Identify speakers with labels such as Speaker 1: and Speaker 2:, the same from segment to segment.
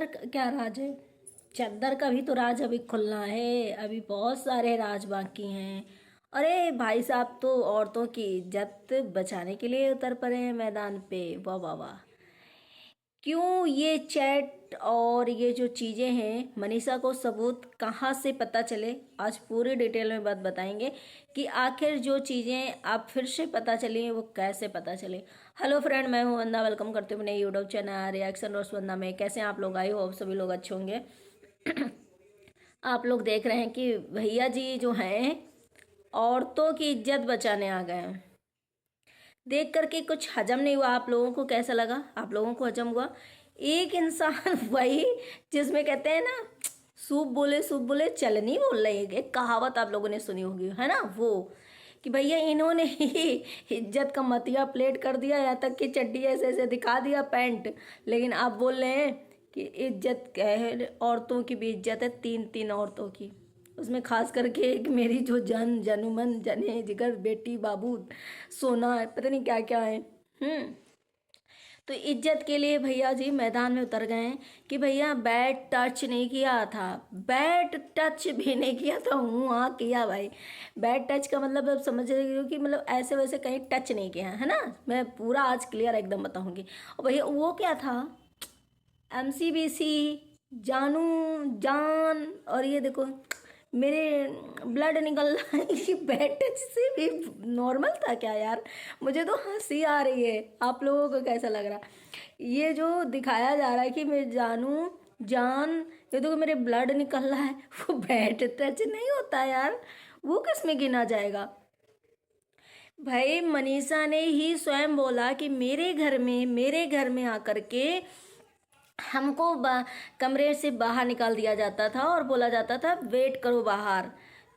Speaker 1: क्या राज है? चद्दर का भी तो राज अभी खुलना है, अभी बहुत सारे राज बाकी हैं। अरे भाई साहब तो औरतों की इज्जत बचाने के लिए उतर पड़े हैं मैदान पे। वाह वाह वाह। क्यों ये चैट और ये जो चीज़ें हैं, मनीषा को सबूत कहाँ से पता चले? आज पूरी डिटेल में बात बताएंगे कि आखिर जो चीज़ें आप फिर से पता चली वो कैसे पता चले। हेलो फ्रेंड, मैं हूँ वंदा, वेलकम करती हूँ अपने यूट्यूब चैनल रिएक्शन रोज वंदा में। कैसे हैं आप लोग? आई हो सभी लोग अच्छे होंगे। आप लोग देख रहे हैं कि भैया जी जो हैं औरतों की इज्जत बचाने आ गए हैं। देख करके कुछ हजम नहीं हुआ? आप लोगों को कैसा लगा? आप लोगों को हजम हुआ? एक इंसान वही जिसमें कहते हैं ना, सूप बोले चलनी बोल रही है। एक कहावत आप लोगों ने सुनी होगी, है ना, वो कि भैया इन्होंने ही इज्जत का मतिया प्लेट कर दिया, यहाँ तक कि चड्डी ऐसे ऐसे दिखा दिया, पैंट। लेकिन आप बोल रहे हैं कि इज्जत है, औरतों की भी इज्जत है, तीन तीन औरतों की, उसमें खास करके एक मेरी जो जान जनुमन जने जिगर बेटी बाबू सोना है, पता नहीं क्या क्या है। तो इज्जत के लिए भैया जी मैदान में उतर गए हैं कि भैया बैट टच नहीं किया था, बैट टच भी नहीं किया था। हूँ हाँ किया भाई। बैट टच का मतलब अब समझ रही हो कि मतलब ऐसे वैसे कहीं टच नहीं किया है ना। मैं पूरा आज क्लियर एकदम बताऊंगी। और भैया वो क्या था, एमसीबीसी, जानू जान, और ये देखो मेरे ब्लड निकल रहा है। ये बैड टच से भी नॉर्मल था क्या यार? मुझे तो हंसी आ रही है। आप लोगों को कैसा लग रहा? ये जो दिखाया जा रहा है कि मैं जानू जान, ये देखो मेरे ब्लड निकल रहा है, वो बैड टच नहीं होता यार। वो किस में गिना जाएगा? भाई मनीषा ने ही स्वयं बोला कि मेरे घर में आकर के हमको कमरे से बाहर निकाल दिया जाता था और बोला जाता था वेट करो बाहर।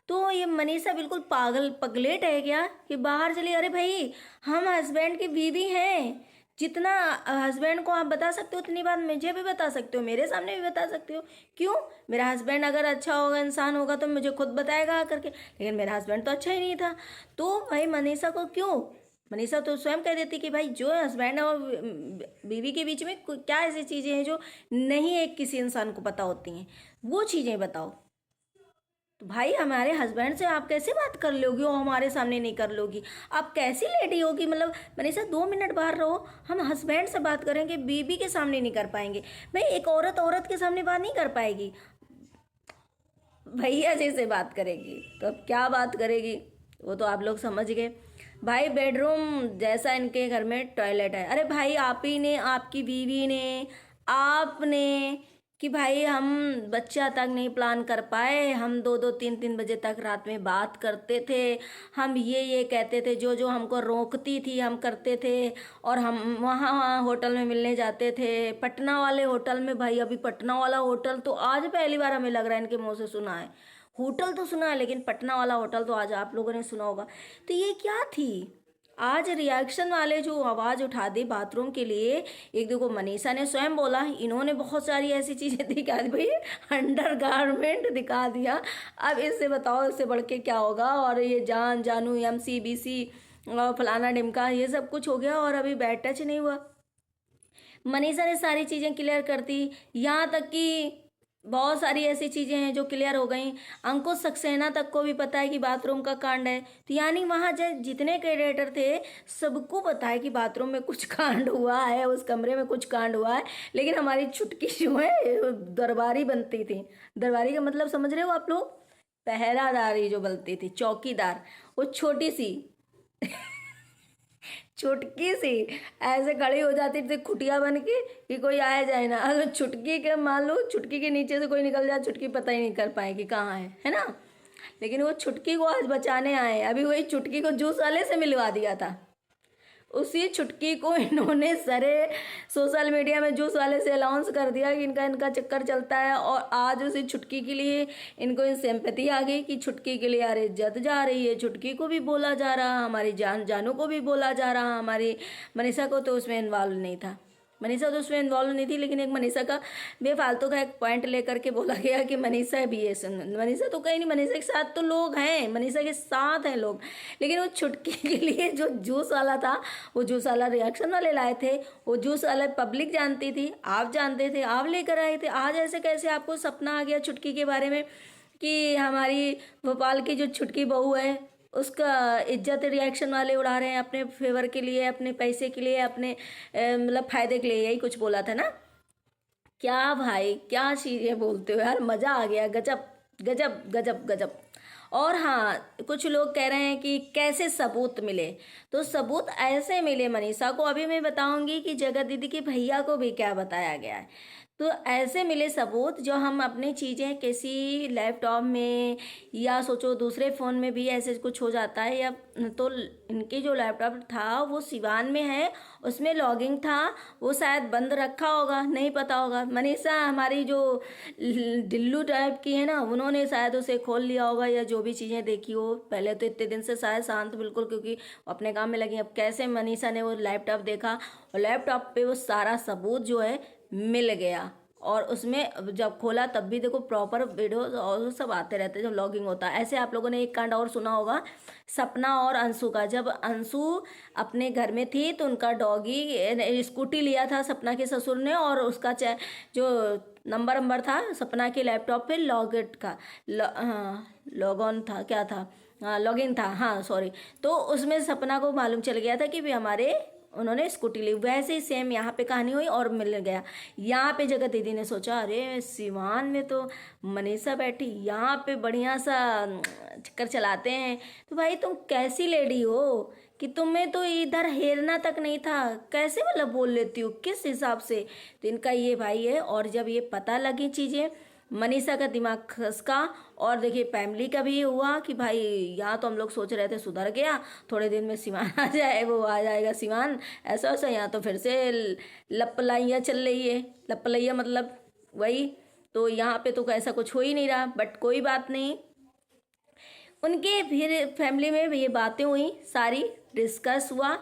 Speaker 1: तो ये मनीषा बिल्कुल पागल पगलेट है क्या कि बाहर चली? अरे भाई, हम हस्बैंड की बीवी हैं। जितना हस्बैंड को आप बता सकते हो उतनी बात मुझे भी बता सकते हो, मेरे सामने भी बता सकते हो। क्यों? मेरा हस्बैंड अगर अच्छा होगा, इंसान होगा, तो मुझे खुद बताएगा करके। लेकिन मेरा हस्बैंड तो अच्छा ही नहीं था। तो भाई मनीषा को क्यों, मनीषा तो स्वयं कह देती कि भाई जो हस्बैंड और बीवी के बीच में क्या ऐसी चीज़ें हैं जो नहीं एक किसी इंसान को पता होती हैं, वो चीज़ें बताओ। तो भाई हमारे हस्बैंड से आप कैसे बात कर लोगी और हमारे सामने नहीं कर लोगी? आप कैसी लेडी होगी? मतलब मनीषा 2 मिनट बाहर रहो, हम हस्बैंड से बात करेंगे, बीवी के सामने नहीं कर पाएंगे। भाई एक औरत औरत के सामने बात नहीं कर पाएगी, भैया जी से बात करेगी तो अब क्या बात करेगी? वो तो आप लोग समझ गए। भाई बेडरूम जैसा इनके घर में टॉयलेट है। अरे भाई आप ही ने, आपकी बीवी ने, आपने, कि भाई हम बच्चा तक नहीं प्लान कर पाए, हम 2-2 3-3 बजे तक रात में बात करते थे, हम ये कहते थे, जो जो हमको रोकती थी हम करते थे। और हम वहाँ वहाँ होटल में मिलने जाते थे, पटना वाले होटल में। भाई अभी पटना वाला होटल तो आज पहली बार हमें लग रहा है इनके मुंह से सुना है। होटल तो सुना है लेकिन पटना वाला होटल तो आज आप लोगों ने सुना होगा। तो ये क्या थी? आज रिएक्शन वाले जो आवाज उठा दी बाथरूम के लिए, एक देखो मनीषा ने स्वयं बोला, इन्होंने बहुत सारी ऐसी चीजें दिखा दी भाई, अंडर गारमेंट दिखा दिया। अब इससे बताओ इससे बढ़ के क्या होगा? और ये जान जानू एमसीबीसी और फलाना डिमका ये सब कुछ हो गया और अभी बैड टच नहीं हुआ। मनीषा ने सारी चीजें क्लियर कर दी, यहाँ तक कि बहुत सारी ऐसी चीजें हैं जो क्लियर हो गई। अंकुश सक्सेना तक को भी पता है कि बाथरूम का कांड है। तो यानी वहां जितने क्रेडिटर थे सबको पता है कि बाथरूम में कुछ कांड हुआ है, उस कमरे में कुछ कांड हुआ है। लेकिन हमारी चुटकी जो है दरबारी बनती थी। दरबारी का मतलब समझ रहे हो आप लोग? पहरादारी जो बनती थी, चौकीदार, वो छोटी सी चुटकी सी ऐसे खड़ी हो जाती थी खुटिया बन के कि कोई आया जाए ना। अगर चुटकी के मान लो चुटकी के नीचे से कोई निकल जाए, चुटकी पता ही नहीं कर पाएगी कहाँ है ना। लेकिन वो चुटकी को आज बचाने आए। अभी वही चुटकी को जूस वाले से मिलवा दिया था। उसी चुटकी को इन्होंने सारे सोशल मीडिया में जूस वाले से अनाउंस कर दिया कि इनका इनका चक्कर चलता है। और आज उसी चुटकी के लिए इनको सिंपैथी आ गई कि चुटकी के लिए यार इज्जत जा रही है। चुटकी को भी बोला जा रहा, हमारी जान जानू को भी बोला जा रहा, हमारी मनीषा को तो उसमें इन्वॉल्व नहीं था। मनीषा तो उसमें इन्वॉल्व नहीं थी, लेकिन एक मनीषा का बेफालतू का एक पॉइंट लेकर के बोला गया कि मनीषा भी है। मनीषा तो कहीं नहीं, मनीषा के साथ तो लोग हैं, मनीषा के साथ हैं लोग, लेकिन वो छुटकी के लिए जो जूस वाला था, वो जूस वाला रिएक्शन वाले लाए थे, वो जूस वाला पब्लिक जानती थी, आप जानते थे, आप लेकर आए थे। आज ऐसे कैसे आपको सपना आ गया छुटकी के बारे में कि हमारी भोपाल की जो छुटकी बहू है उसका इज्जत रिएक्शन वाले उड़ा रहे हैं अपने फेवर के लिए, अपने पैसे के लिए, अपने मतलब फायदे के लिए, यही कुछ बोला था ना। क्या भाई, क्या चीज़ें बोलते हो यार, मज़ा आ गया, गजब गजब गजब गजब। और हाँ, कुछ लोग कह रहे हैं कि कैसे सबूत मिले, तो सबूत ऐसे मिले मनीषा को, अभी मैं बताऊंगी कि जगत दीदी के भैया को भी क्या बताया गया है। तो ऐसे मिले सबूत, जो हम अपनी चीज़ें किसी लैपटॉप में या सोचो दूसरे फ़ोन में भी ऐसे कुछ हो जाता है, या तो इनके जो लैपटॉप था वो सिवान में है, उसमें लॉगिंग था, वो शायद बंद रखा होगा, नहीं पता होगा। मनीषा हमारी जो डिल्लू टाइप की है ना, उन्होंने शायद उसे खोल लिया होगा, या जो भी चीज़ें देखी हो। पहले तो इतने दिन से शायद शांत बिल्कुल, क्योंकि अपने काम में लगी। अब कैसे मनीषा ने वो लैपटॉप देखा, और लैपटॉप पे वो सारा सबूत जो है मिल गया, और उसमें जब खोला तब भी देखो प्रॉपर वीडियो और सब आते रहते जब लॉगिंग होता है। ऐसे आप लोगों ने एक कांड और सुना होगा, सपना और अंशु का। जब अंशु अपने घर में थी तो उनका डॉगी स्कूटी लिया था सपना के ससुर ने, और उसका जो नंबर था सपना के लैपटॉप पे लॉगिट का लॉग ऑन था, क्या था, हाँ लॉगिन था, हाँ सॉरी। तो उसमें सपना को मालूम चल गया था कि भी हमारे उन्होंने स्कूटी ली। वैसे ही सेम यहाँ पे कहानी हुई और मिल गया। यहाँ पे जगत दीदी ने सोचा, अरे सिवान में तो मनीषा बैठी, यहाँ पे बढ़िया सा चक्कर चलाते हैं। तो भाई तुम कैसी लेडी हो कि तुम्हें तो इधर हेरना तक नहीं था, कैसे मतलब बोल लेती हो, किस हिसाब से। तो इनका ये भाई है, और जब ये पता लगी चीज़ें, मनीषा का दिमाग खसका, और देखिए फैमिली का भी हुआ कि भाई यहाँ तो हम लोग सोच रहे थे सुधर गया, थोड़े दिन में सिवान आ जाए, वो आ जाएगा सिवान, ऐसा वैसा। यहाँ तो फिर से लपलाइयाँ चल रही है, लपलैया मतलब वही। तो यहाँ पे तो ऐसा कुछ हो ही नहीं रहा, बट कोई बात नहीं। उनके फिर फैमिली में भी ये बातें हुई, सारी डिस्कस हुआ,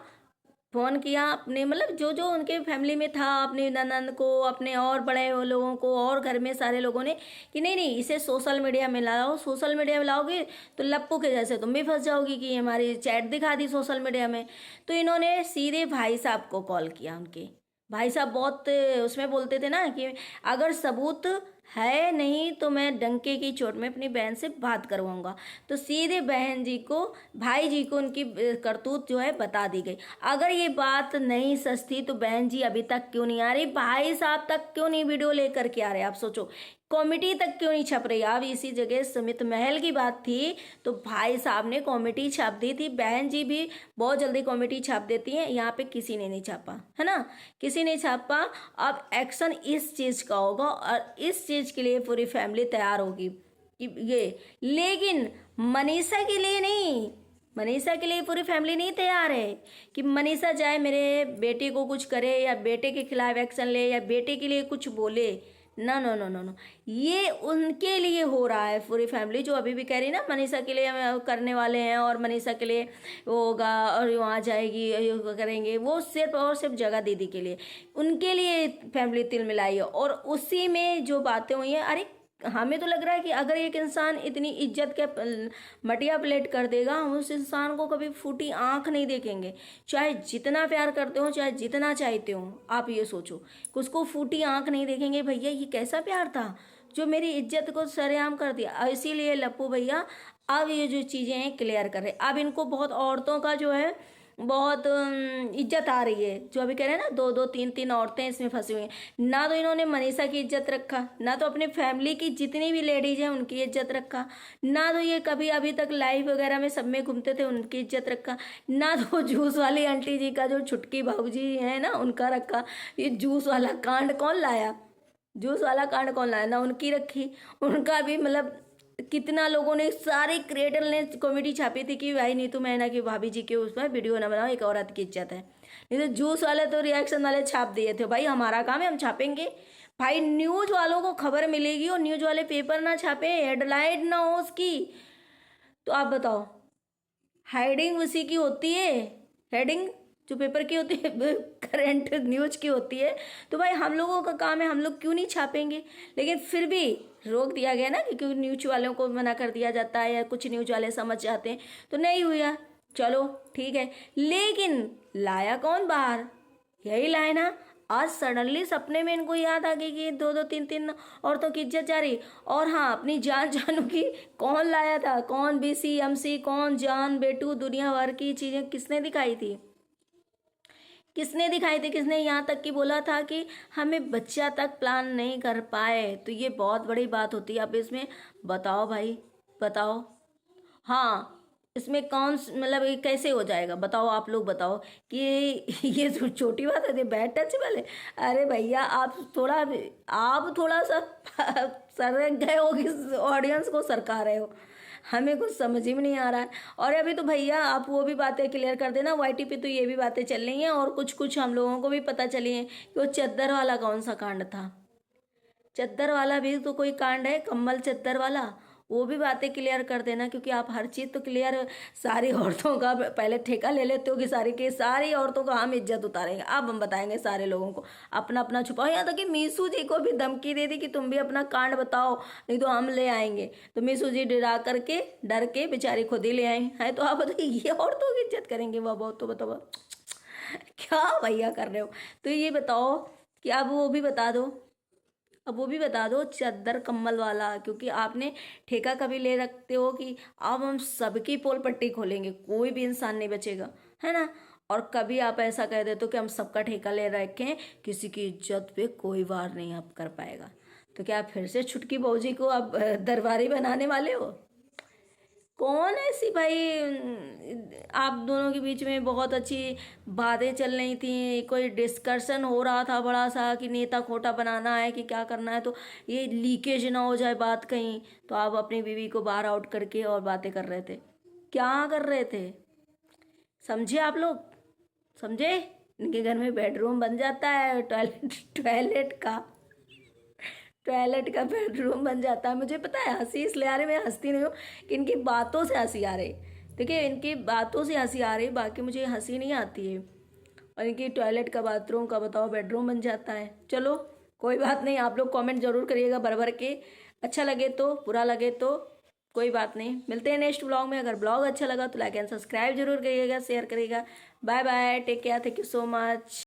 Speaker 1: फोन किया अपने मतलब जो जो उनके फैमिली में था, अपने ननंद को, अपने और बड़े लोगों को, और घर में सारे लोगों ने कि नहीं नहीं इसे सोशल मीडिया में लाओ, सोशल मीडिया में लाओगे तो लप्पू के जैसे तुम भी फंस जाओगी कि हमारी चैट दिखा दी सोशल मीडिया में। तो इन्होंने सीधे भाई साहब को कॉल किया। उनके भाई साहब बहुत उसमें बोलते थे ना कि अगर सबूत है नहीं तो मैं डंके की चोट में अपनी बहन से बात करवाऊंगा। तो सीधे बहन जी को, भाई जी को उनकी करतूत जो है बता दी गई। अगर ये बात नहीं सच थी तो बहन जी अभी तक क्यों नहीं आ रही, भाई साहब तक क्यों नहीं वीडियो लेकर के आ रहे, आप सोचो। कॉमेडी तक क्यों नहीं छप रही। अब इसी जगह सुमित महल की बात थी तो भाई साहब ने कॉमेडी छाप दी थी, बहन जी भी बहुत जल्दी कॉमेडी छाप देती हैं, यहाँ पे किसी ने नहीं छापा, है ना, किसी ने छापा। अब एक्शन इस चीज का होगा, और इस चीज के लिए पूरी फैमिली तैयार होगी कि ये, लेकिन मनीषा के लिए नहीं, मनीषा के लिए पूरी फैमिली नहीं तैयार है कि मनीषा जाए मेरे बेटे को कुछ करे, या बेटे के खिलाफ एक्शन ले, या बेटे के लिए कुछ बोले। No no no no no, ये उनके लिए हो रहा है। पूरी फैमिली जो अभी भी कह रही ना मनीषा के लिए हम करने वाले हैं, और मनीषा के लिए वो होगा, और वहाँ जाएगी, ये करेंगे, वो सिर्फ और सिर्फ जगह दीदी के लिए, उनके लिए फैमिली तिल मिलाई है। और उसी में जो बातें हुई हैं, अरे हमें तो लग रहा है कि अगर एक इंसान इतनी इज्जत के मटिया प्लेट कर देगा, हम उस इंसान को कभी फूटी आंख नहीं देखेंगे, चाहे जितना प्यार करते हो, चाहे जितना चाहते हो। आप ये सोचो कि उसको फूटी आंख नहीं देखेंगे। भैया ये कैसा प्यार था जो मेरी इज्जत को सरेआम कर दिया। इसीलिए लप्पू भैया अब ये जो चीज़ें हैं क्लियर कर रहे। अब इनको बहुत औरतों का जो है बहुत इज्जत आ रही है, जो अभी कह रहे हैं ना, दो दो तीन तीन औरतें इसमें फंसी हुई हैं। ना तो इन्होंने मनीषा की इज्जत रखा, ना तो अपने फैमिली की जितनी भी लेडीज हैं उनकी इज्जत रखा, ना तो ये कभी अभी तक लाइव वगैरह में सब में घूमते थे उनकी इज्जत रखा, ना तो जूस वाली आंटी जी का जो छुटकी भाऊजी है ना उनका रखा। ये जूस वाला कांड कौन लाया, जूस वाला कांड कौन लाया, ना उनकी रखी, उनका भी मतलब कितना लोगों ने, सारे क्रिएटर ने कॉमेडी छापी थी कि भाई नीतू मैना की भाभी जी के उसमें वीडियो ना बनाओ, एक औरत की इज्जत है। नहीं तो जूस वाले तो रिएक्शन वाले छाप दिए थे, भाई हमारा काम है हम छापेंगे। भाई न्यूज वालों को खबर मिलेगी और न्यूज वाले पेपर ना छापे, हेडलाइन ना हो उसकी, तो आप बताओ, हेडिंग उसी की होती है, हेडिंग जो पेपर की होती है, करंट न्यूज की होती है, तो भाई हम लोगों का काम है, हम लोग क्यों नहीं छापेंगे। लेकिन फिर भी रोक दिया गया ना, क्योंकि न्यूज वालों को मना कर दिया जाता है या कुछ न्यूज वाले समझ जाते हैं, तो नहीं हुआ। चलो ठीक है, लेकिन लाया कौन बाहर, यही लाए ना। आज सडनली सपने में इनको याद आ गई कि दो दो तीन तीन औरतों की इज्जत जा रही। और हाँ, अपनी जान जानू की कौन लाया था, कौन बीसी एमसी, कौन जान बेटू, दुनिया भर की चीजें किसने दिखाई थी, किसने दिखाई थी, किसने यहाँ तक कि बोला था कि हमें बच्चा तक प्लान नहीं कर पाए। तो ये बहुत बड़ी बात होती है। अब इसमें बताओ भाई, बताओ। हाँ, इसमें कौन मतलब ये कैसे हो जाएगा, बताओ, आप लोग बताओ कि ये जो छोटी बात है, बैड टच वाले। अरे भैया, आप थोड़ा सा सरक गए हो कि ऑडियंस को सरका रहे हो, हमें कुछ समझ ही में नहीं आ रहा है। और अभी तो भैया आप वो भी बातें क्लियर कर देना, वाईटी पे तो ये भी बातें चल रही हैं और कुछ कुछ हम लोगों को भी पता चली है कि वो चद्दर वाला कौन सा कांड था। चद्दर वाला भी तो कोई कांड है, कम्बल चद्दर वाला, वो भी बातें क्लियर कर देना, क्योंकि आप हर चीज़ तो क्लियर, सारी औरतों का पहले ठेका ले लेते हो कि सारी औरतों का हम इज्जत उतारेंगे। अब हम बताएंगे सारे लोगों को, अपना अपना छुपाओ। यहाँ तक कि मीसू जी को भी धमकी दे दी कि तुम भी अपना कांड बताओ, नहीं तो हम ले आएंगे। तो मीसू जी डर के बेचारी खुद ही ले आई है। तो आप बताइए, ये औरतों की इज्जत करेंगे वह बहुत, तो बताओ क्या भैया कर रहे हो। तो ये बताओ कि अब वो भी बता दो, अब वो भी बता दो चद्दर कम्बल वाला, क्योंकि आपने ठेका कभी ले रखते हो कि अब हम सबकी पोल पट्टी खोलेंगे, कोई भी इंसान नहीं बचेगा, है ना। और कभी आप ऐसा कह देते हो कि हम सबका ठेका ले रखें, किसी की इज्जत पे कोई वार नहीं आप कर पाएगा। तो क्या आप फिर से छुटकी बहूजी को आप दरबारी बनाने वाले हो। कौन ऐसी भाई, आप दोनों के बीच में बहुत अच्छी बातें चल रही थी, कोई डिस्कशन हो रहा था बड़ा सा कि नेता खोटा बनाना है कि क्या करना है, तो ये लीकेज ना हो जाए बात कहीं, तो आप अपनी बीवी को बाहर आउट करके और बातें कर रहे थे। क्या कर रहे थे, समझे आप लोग, समझे। इनके घर में बेडरूम बन जाता है, टॉयलेट का बेडरूम बन जाता है। मुझे पता है हंसी इसलिए आ रही, मैं हंसती नहीं हूँ कि इनकी बातों से हंसी आ रही। देखिए, इनकी बातों से हंसी आ रही, बाकी मुझे हंसी नहीं आती है। और इनकी टॉयलेट का, बाथरूम का बताओ बेडरूम बन जाता है। चलो कोई बात नहीं, आप लोग कमेंट जरूर करिएगा भर भर के, अच्छा लगे तो, बुरा लगे तो कोई बात नहीं। मिलते हैं नेक्स्ट ब्लॉग में। अगर ब्लॉग अच्छा लगा तो लाइक एंड सब्सक्राइब जरूर करिएगा, शेयर करिएगा। Bye bye, take care, thank you so much.